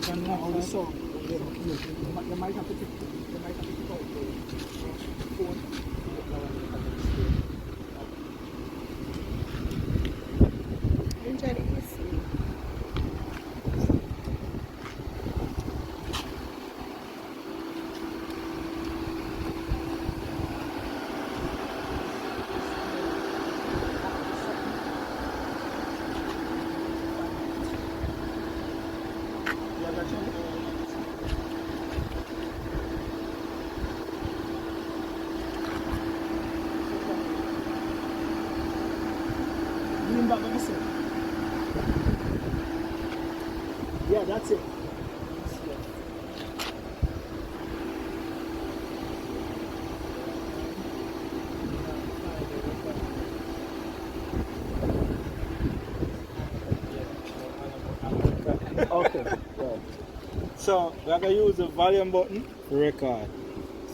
can now the song. You might have to pick it out the phone. Enjoy the AC. Lean back on yourself. Yeah, that's it. Okay, right. So we are gonna use the volume button to record.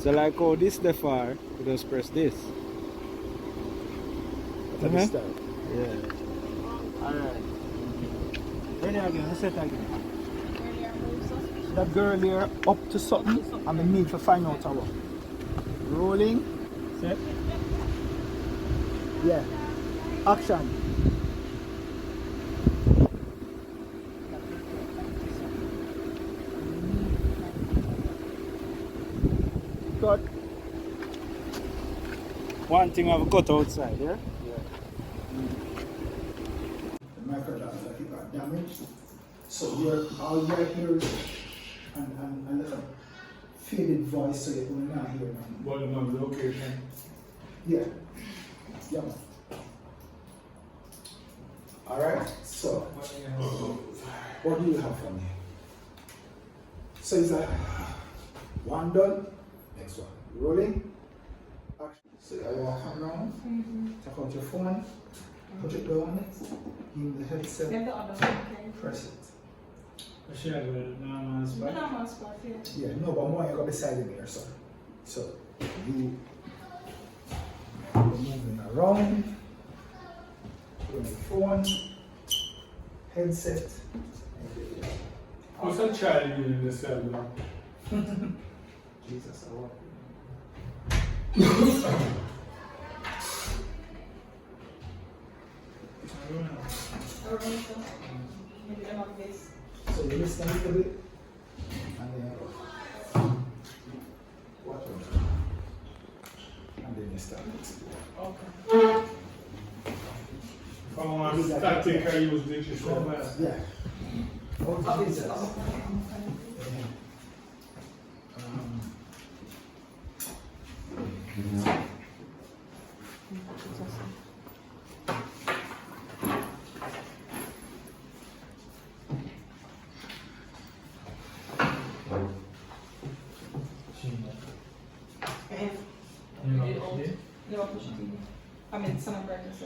So like how this the far, you just press this. To the start. Yeah. Alright. Ready again, let's set again. That girl there up to something and we need to find out how. Rolling. Set. Yeah. Action. Cut. One thing I've cut outside, yeah? The microdams that you got damaged. So all you hear is and a little faded voice so you will not hear nothing. Volume of location. Yeah. Yeah. Alright, so what do you have for me? So it's like one done, next one. Rolling. Action. So you walk around, take out your phone, put it down, give the headset, press it. She has a normal spot. Yeah, no, but more you got beside the mirror, sir. So you are moving around, put on your phone, headset. What's a child using the cell now? Jesus, I want So you listen a little bit, and then watch out. And then you start explore. Okay. From one static, I use digital. Yeah. What is that? I mean, some of breakfast.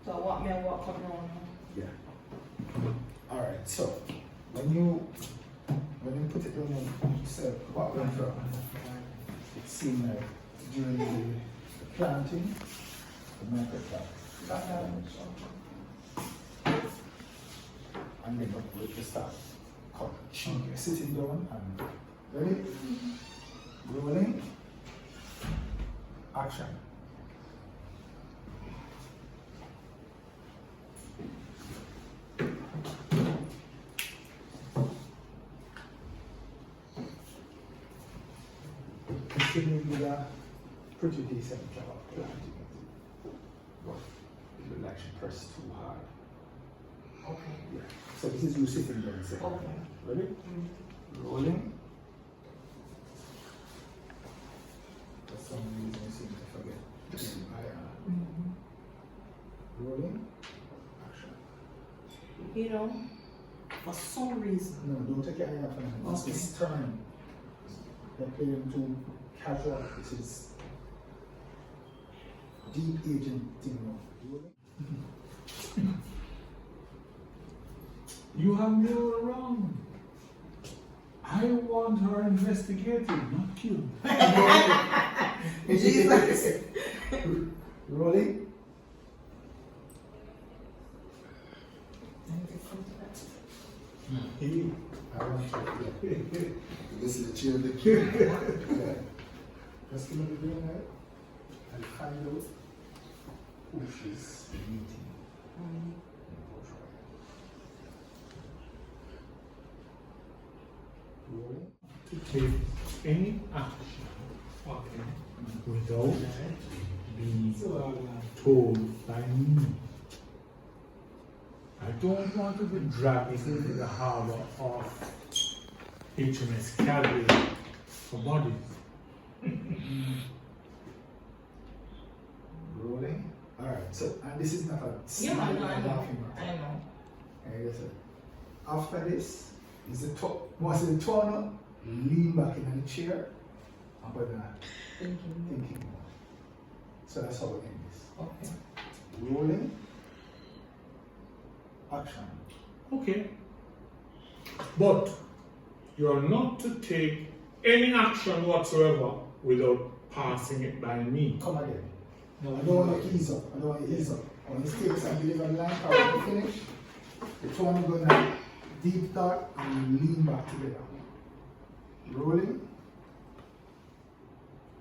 So what me walk around? Yeah. All right. So when you put it on yourself, what went wrong? It seemed like during the planting, the microplant got damaged. And then with the start, cut. You're sitting down and ready, rolling, action. Considering you did a pretty decent job of planting it, but it looked like she pressed too hard. Okay. Yeah. So this is you sitting there and saying, Okay. ready? Rolling. For some reason you seem to forget. Rolling. Action. You know, for some reason. No, don't take your eye off of it. This is turning. They're playing too casual. This is deep agent thing now. Rolling. You have me all wrong. I want her investigated, not killed. Jesus. Rolling. Hey, I want to. This is the chair of the king. Yeah. Just give me the green light and find out who she's meeting. Rolling. To take any action without being told by me. I don't want to be dragged into the harbor of HMS Calgary for bodies. Rolling. Alright, so, and this is not a Yeah, I know, I know. laughing I matter. know. And you say, after this, is the top, once the turn up, lean back in the chair, and put that thinking more. So that's how we end this. Okay. Rolling. Action. Okay. But you are not to take any action whatsoever without passing it by me. Come again. No, I don't want to ease up. I don't want to ease up. I want to stay with some delivery line, I want to finish. The two one going to deep thought and lean back together. Rolling.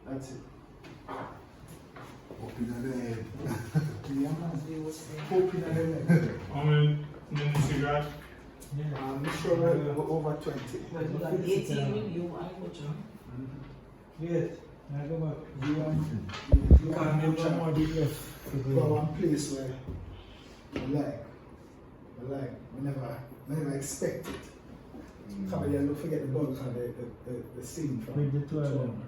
That's it. Open the head. Yeah, man. Hoping at the end. How many minutes you got? I'm sure we're over 20. But you got 18 with you and with you. Yes, I go back. You Can't want never more deep left. go one place where we never expect it. Somebody don't forget the bulk of the scene from With the two of them.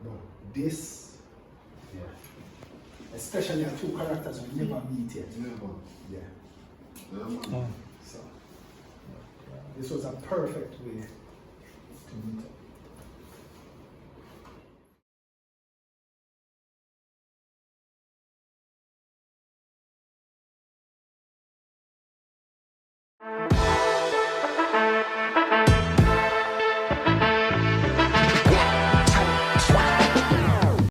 But this, especially the two characters we never meet yet. Never. Yeah. Yeah, man. Yeah. So this was a perfect way to meet up.